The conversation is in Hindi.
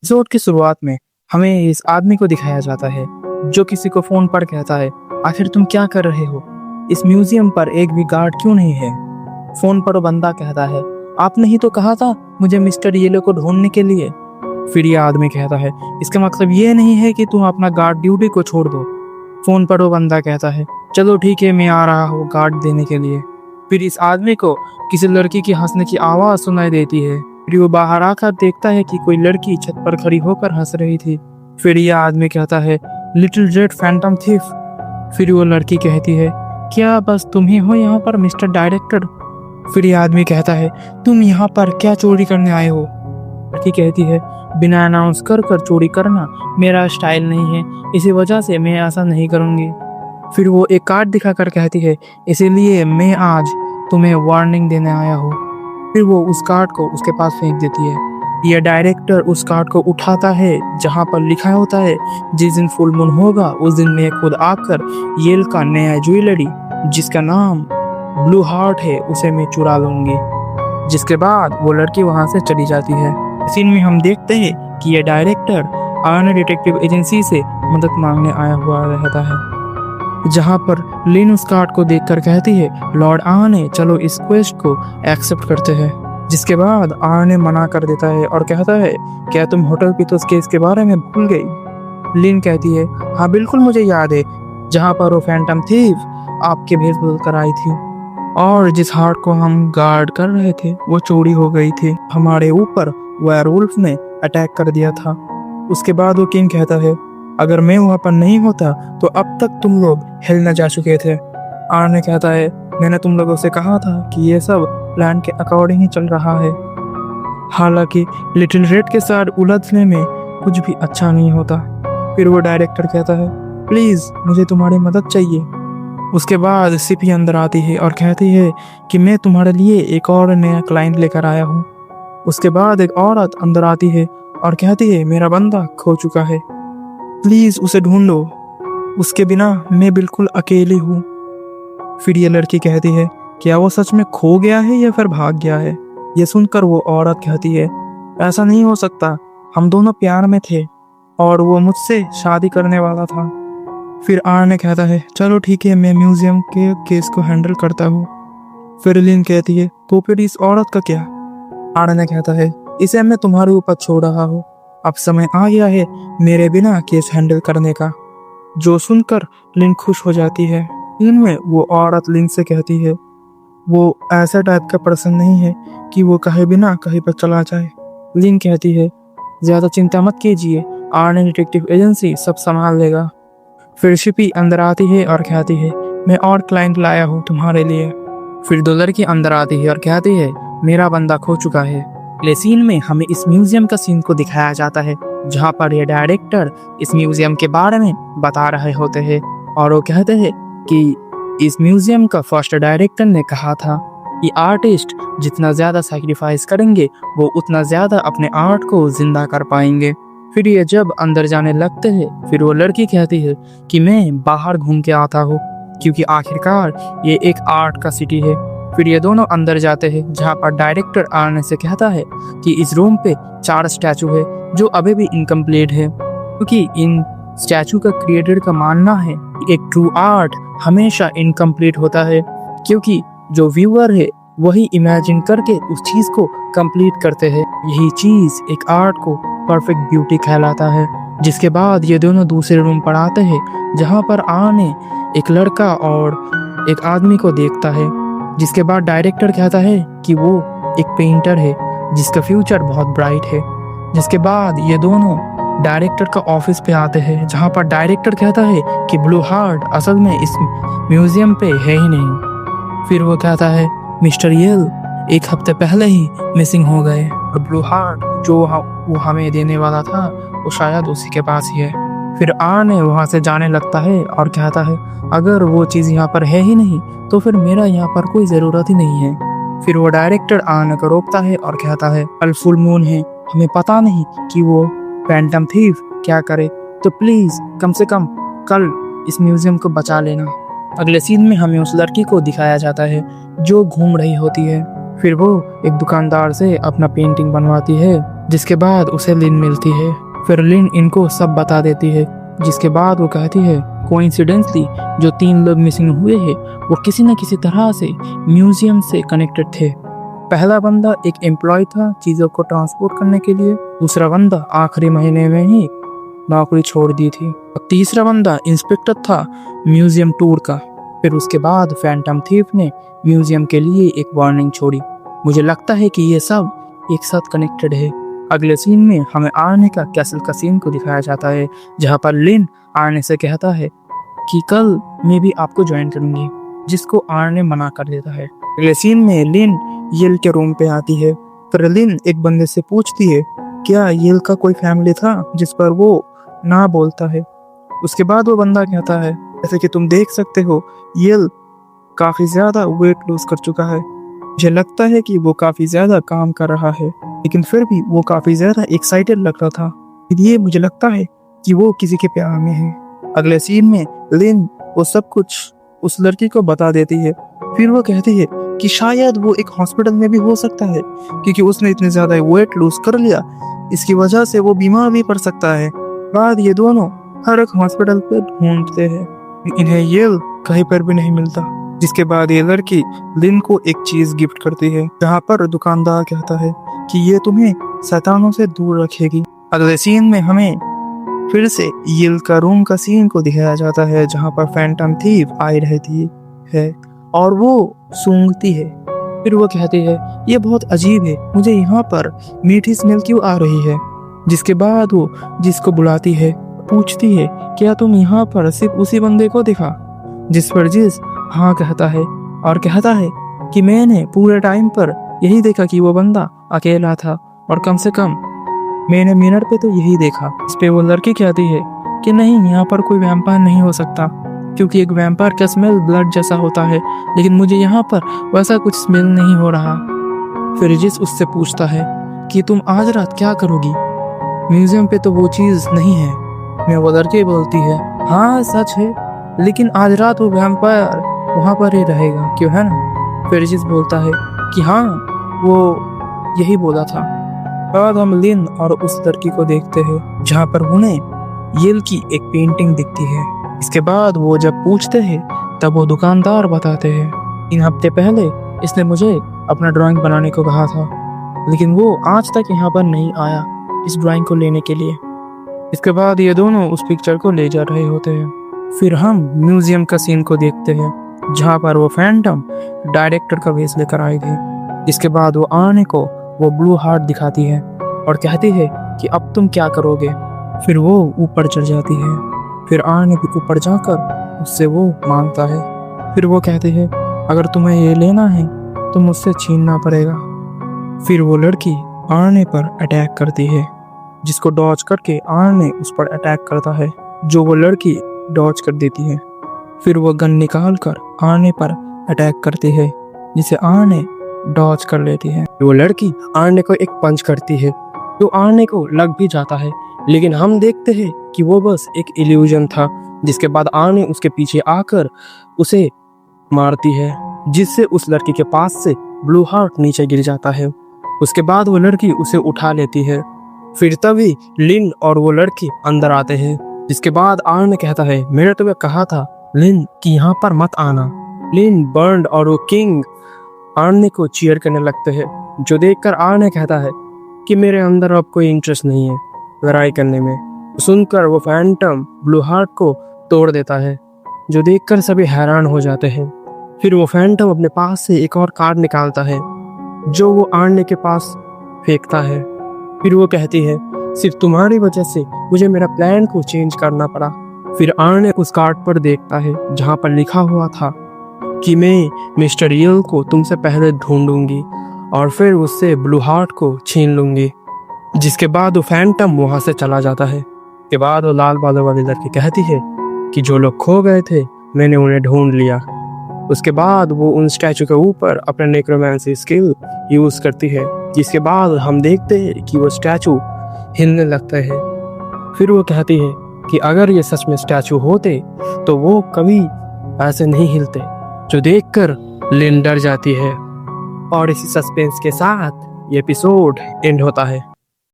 एपिसोड की शुरुआत में हमें इस आदमी को दिखाया जाता है जो किसी को फोन पर कहता है, आखिर तुम क्या कर रहे हो? इस म्यूजियम पर एक भी गार्ड क्यों नहीं है? फोन पर वो बंदा कहता है, आपने ही तो कहा था मुझे मिस्टर येलो को ढूंढने के लिए। फिर ये आदमी कहता है, इसका मतलब ये नहीं है कि तुम अपना गार्ड ड्यूटी को छोड़ दो। फोन पर वो बंदा कहता है, चलो ठीक है, मैं आ रहा हूँ गार्ड देने के लिए। फिर इस आदमी को किसी लड़की की हंसने की आवाज सुनाई देती है। फिर वो बाहर आकर देखता है कि कोई लड़की छत पर खड़ी होकर हंस रही थी। फिर यह आदमी कहता है, लिटिल रेड फैंटम थीफ। फिर वो लड़की कहती है, क्या बस तुम ही हो यहाँ पर मिस्टर डायरेक्टर? फिर यह आदमी कहता है, तुम यहाँ पर क्या चोरी करने आए हो? लड़की कहती है, बिना अनाउंस कर कर चोरी करना मेरा स्टाइल नहीं है, इसी वजह से मैं ऐसा नहीं करूँगी। फिर वो एक कार्ड दिखाकर कहती है, इसीलिए मैं आज तुम्हें वार्निंग देने आया हूँ। फिर वो उस कार्ड को उसके पास फेंक देती है। यह डायरेक्टर उस कार्ड को उठाता है जहाँ पर लिखा होता है, जिस दिन फुल मून होगा उस दिन मैं खुद आकर येल का नया ज्वेलरी जिसका नाम ब्लू हार्ट है उसे मैं चुरा लूंगी। जिसके बाद वो लड़की वहां से चली जाती है। सीन में हम देखते हैं कि यह डायरेक्टर आर्न डिटेक्टिव एजेंसी से मदद मांगने आया हुआ रहता है, जहां पर लिन उस कार्ड को देखकर कहती है, लॉर्ड आर्ने चलो इस क्वेस्ट को एक्सेप्ट करते हैं। जिसके बाद आर्ने मना कर देता है और कहता है, क्या तुम होटल पीतोस केस के बारे में भूल गई? लिन कहती है, हाँ बिल्कुल मुझे याद है, जहां पर वो फैंटम थीफ आपके भेस बदल कर आई थी और जिस हार्ट को हम गार्ड कर रहे थे वो चोरी हो गई थी। हमारे ऊपर वेयरवुल्फ ने अटैक कर दिया था। उसके बाद वो किंग कहता है, अगर मैं वहां पर नहीं होता तो अब तक तुम लोग हिल न जा चुके थे। आर्ने कहता है, मैंने तुम लोगों से कहा था कि ये सब प्लान के अकॉर्डिंग ही चल रहा है। हालांकि लिटिल रेड के साथ उलझने में कुछ भी अच्छा नहीं होता। फिर वो डायरेक्टर कहता है, प्लीज मुझे तुम्हारी मदद चाहिए। उसके बाद सिपी अंदर आती है और कहती है कि मैं तुम्हारे लिए एक और नया क्लाइंट लेकर आया हूँ। उसके बाद एक औरत अंदर आती है और कहती है, मेरा बंदा खो चुका है, प्लीज उसे ढूंढो, उसके बिना मैं बिल्कुल अकेली हूँ। फिर ये लड़की कहती है, क्या वो सच में खो गया है या फिर भाग गया है? ये सुनकर वो औरत कहती है, ऐसा नहीं हो सकता, हम दोनों प्यार में थे और वो मुझसे शादी करने वाला था। फिर आर्ने कहता है, चलो ठीक है, मैं म्यूजियम के केस को हैंडल करता हूँ। फिर लिन कहती है, तो फिर इस औरत का क्या? आर्ने कहता है, इसे मैं तुम्हारे ऊपर छोड़ रहा हूँ, अब समय आ गया है मेरे बिना केस हैंडल करने का। जो सुनकर लिन खुश हो जाती है। इनमें वो औरत लिन से कहती है, वो ऐसा टाइप का पर्सन नहीं है कि वो कहे बिना कहीं पर चला जाए। लिन कहती है, ज्यादा चिंता मत कीजिए, आर्ने डिटेक्टिव एजेंसी सब संभाल लेगा। फिर शिपी अंदर आती है और कहती है, मैं और क्लाइंट लाया हूँ तुम्हारे लिए। फिर दो लड़की अंदर आती है और कहती है, मेरा बंदा खो चुका है। अगले सीन में हमें इस म्यूजियम का सीन को दिखाया जाता है, जहाँ पर ये डायरेक्टर इस म्यूजियम के बारे में बता रहे होते हैं और वो कहते हैं कि इस म्यूजियम का फर्स्ट डायरेक्टर ने कहा था कि आर्टिस्ट जितना ज्यादा सैक्रिफाइस करेंगे वो उतना ज्यादा अपने आर्ट को जिंदा कर पाएंगे। फिर ये जब अंदर जाने लगते हैं, फिर वो लड़की कहती है कि मैं बाहर घूम के आता हूँ, क्योंकि आखिरकार ये एक आर्ट का सिटी है। फिर ये दोनों अंदर जाते हैं, जहाँ पर डायरेक्टर आर्ने से कहता है कि इस रूम पे 4 स्टैचू है जो अभी भी इनकम्प्लीट है, क्योंकि इन स्टैचू का क्रिएटर का मानना है कि एक ट्रू आर्ट हमेशा इनकम्प्लीट होता है, क्योंकि जो व्यूअर है वही इमेजिन करके उस चीज को कंप्लीट करते हैं। यही चीज एक आर्ट को परफेक्ट ब्यूटी कहलाता है। जिसके बाद ये दोनों दूसरे रूम पर आते हैं, जहाँ पर आर्ने एक लड़का और एक आदमी को देखता है। जिसके बाद डायरेक्टर कहता है कि वो एक पेंटर है जिसका फ्यूचर बहुत ब्राइट है। जिसके बाद ये दोनों डायरेक्टर का ऑफिस पे आते हैं, जहाँ पर डायरेक्टर कहता है कि ब्लू हार्ट असल में इस म्यूजियम पे है ही नहीं। फिर वो कहता है, मिस्टर येल 1 हफ्ते पहले ही मिसिंग हो गए और ब्लू हार्ट जो वो हमें देने वाला था वो शायद उसी के पास ही है। फिर आर्ने वहाँ से जाने लगता है और कहता है, अगर वो चीज़ यहाँ पर है ही नहीं तो फिर मेरा यहाँ पर कोई ज़रूरत ही नहीं है। फिर वो डायरेक्टर आर्ने को रोकता है और कहता है, कल फुल मून है, हमें पता नहीं कि वो फैंटम थीफ क्या करे, तो प्लीज़ कम से कम कल इस म्यूजियम को बचा लेना। अगले सीन में हमें उस लड़की को दिखाया जाता है जो घूम रही होती है। फिर वो एक दुकानदार से अपना पेंटिंग बनवाती है जिसके बाद उसे लिन मिलती है। फिर लिन इनको सब बता देती है, जिसके बाद वो कहती है कोइंसिडेंटली जो 3 लोग मिसिंग हुए हैं वो किसी न किसी तरह से म्यूजियम से कनेक्टेड थे। पहला बंदा एक एम्प्लॉय था चीज़ों को ट्रांसपोर्ट करने के लिए, दूसरा बंदा आखिरी महीने में ही नौकरी छोड़ दी थी, और तीसरा बंदा इंस्पेक्टर था म्यूजियम टूर का। फिर उसके बाद फैंटम थीफ ने म्यूजियम के लिए एक वार्निंग छोड़ी। मुझे लगता है कि ये सब एक साथ कनेक्टेड है। अगले सीन में हमें आर्ने का कैसल का सीन को दिखाया जाता है, जहाँ पर लिन आर्ने से कहता है कि कल मैं भी आपको ज्वाइन करूंगी, जिसको आर्ने मना कर देता है। अगले सीन में लिन येल के रूम पे आती है। फिर लिन एक बंदे से पूछती है क्या येल का कोई फैमिली था, जिस पर वो ना बोलता है। उसके बाद वो बंदा कहता है जैसे कि तुम देख सकते हो येल काफी ज्यादा वेट लूज कर चुका है। मुझे लगता है कि वो काफी ज्यादा काम कर रहा है, लेकिन फिर भी वो काफी ज्यादा एक्साइटेड लग रहा था, इसलिए मुझे लगता है कि वो किसी के प्यार में है। अगले सीन में लिन वो सब कुछ उस लड़की को बता देती है। फिर वो कहती है कि शायद वो एक हॉस्पिटल में भी हो सकता है, क्योंकि उसने इतने ज्यादा वेट लूज कर लिया, इसकी वजह से वो बीमार भी पड़ सकता है। बाद ये दोनों हर एक हॉस्पिटल पे ढूंढते हैं, इन्हें येल कहीं पर भी नहीं मिलता। जिसके बाद ये लड़की लिन को एक चीज गिफ्ट करती है, जहाँ पर दुकानदार कहता है कि ये तुम्हें शैतानों से दूर रखेगी। अगले सीन में हमें फिर से येल का रूम का सीन को दिखाया जाता है, जहाँ पर फैंटम थीफ आई रहती है और वो सूंघती है। फिर वो कहती है ये बहुत अजीब है, मुझे यहाँ पर मीठी स्मेल क्यों आ रही है। जिसके बाद वो जिसको बुलाती है पूछती है क्या तुम यहाँ पर सिर्फ उसी बंदे को देखा, जिस पर जिस हाँ कहता है और कहता है कि मैंने पूरे टाइम पर यही देखा कि वो बंदा अकेला था, और कम से कम मैंने मिरर पे तो यही देखा। इस पे वो लड़की कहती है कि नहीं, यहाँ पर कोई वैम्पायर नहीं हो सकता, क्योंकि एक वैम्पायर का स्मेल ब्लड जैसा होता है, लेकिन मुझे यहाँ पर वैसा कुछ स्मेल नहीं हो रहा। फिर जिस उससे पूछता है कि तुम आज रात क्या करोगी, म्यूजियम पे तो वो चीज़ नहीं है। मैं वो लड़की बोलती है हाँ सच है, लेकिन आज रात वो वैम्पायर वहाँ पर ही रहेगा, क्यों है ना। फिर जिस बोलता है कि हाँ वो यही बोला था। बाद हम लिन और उस लड़की को देखते हैं, जहाँ पर उन्हें येल की एक पेंटिंग दिखती है। इसके बाद वो जब पूछते हैं तब वो दुकानदार बताते हैं 3 हफ्ते पहले इसने मुझे अपना ड्राइंग बनाने को कहा था, लेकिन वो आज तक यहाँ पर नहीं आया इस ड्राइंग को लेने के लिए। इसके बाद ये दोनों उस पिक्चर को ले जा रहे होते हैं। फिर हम म्यूजियम का सीन को देखते हैं, जहाँ पर वो फैंटम डायरेक्टर का वेश लेकर आई थी। इसके बाद वो आने को वो ब्लू हार्ट दिखाती है और कहती है कि अब तुम क्या करोगे। फिर वो ऊपर चढ़ जाती है। फिर आने भी ऊपर जाकर उससे वो मांगता है। फिर वो कहती है अगर तुम्हें ये लेना है तो मुझसे छीनना पड़ेगा। फिर वो लड़की आने पर अटैक करती है, जिसको डॉज करके आने उस पर अटैक करता है, जो वो लड़की डॉज कर देती है। फिर वो गन निकाल कर आने पर अटैक करती है, जिसे आने डॉज कर लेती है। वो लड़की आने को एक पंच करती है, जो आने को लग भी जाता है, लेकिन हम देखते हैं कि वो बस एक इल्यूजन था। जिसके बाद आने उसके पीछे आकर उसे मारती है, जिससे उस लड़की के पास से ब्लू हार्ट नीचे गिर जाता है। उसके बाद वो लड़की उसे उठा लेती है। फिर तभी लिन और वो लड़की अंदर आते हैं। जिसके बाद आर्ने कहता है मैंने तुम्हें कहा था लिन कि यहाँ पर मत आना। लिन, बर्न और वो किंग आर्ने को चीयर करने लगते हैं, जो देखकर आर्ने कहता है कि मेरे अंदर अब कोई इंटरेस्ट नहीं है लड़ाई करने में। सुनकर वो फैंटम ब्लू हार्ट को तोड़ देता है, जो देखकर सभी हैरान हो जाते हैं। फिर वो फैंटम अपने पास से एक और कार्ड निकालता है, जो वो आर्ने के पास फेंकता है। फिर वो कहती है सिर्फ तुम्हारी वजह से मुझे मेरा प्लान को चेंज करना पड़ा। फिर आर्ने उस कार्ड पर देखता है, जहाँ पर लिखा हुआ था कि मैं मिस्टर येल को तुमसे पहले ढूंढूंगी और फिर उससे ब्लू हार्ट को छीन लूंगी। जिसके बाद वो फैंटम वहां से चला जाता है। के बाद वो लाल बालों वाली लड़की कहती है कि जो लोग खो गए थे मैंने उन्हें ढूंढ लिया। उसके बाद वो उन स्टैचू के ऊपर अपने नेक्रोमेंसी स्किल यूज करती है, जिसके बाद हम देखते हैं कि वो स्टैचू हिलने लगता है। फिर वो कहती है कि अगर ये सच में स्टैचू होते तो वो कभी ऐसे नहीं हिलते, जो देखकर लिन डर जाती है। और इसी सस्पेंस के साथ ये एपिसोड एंड होता है।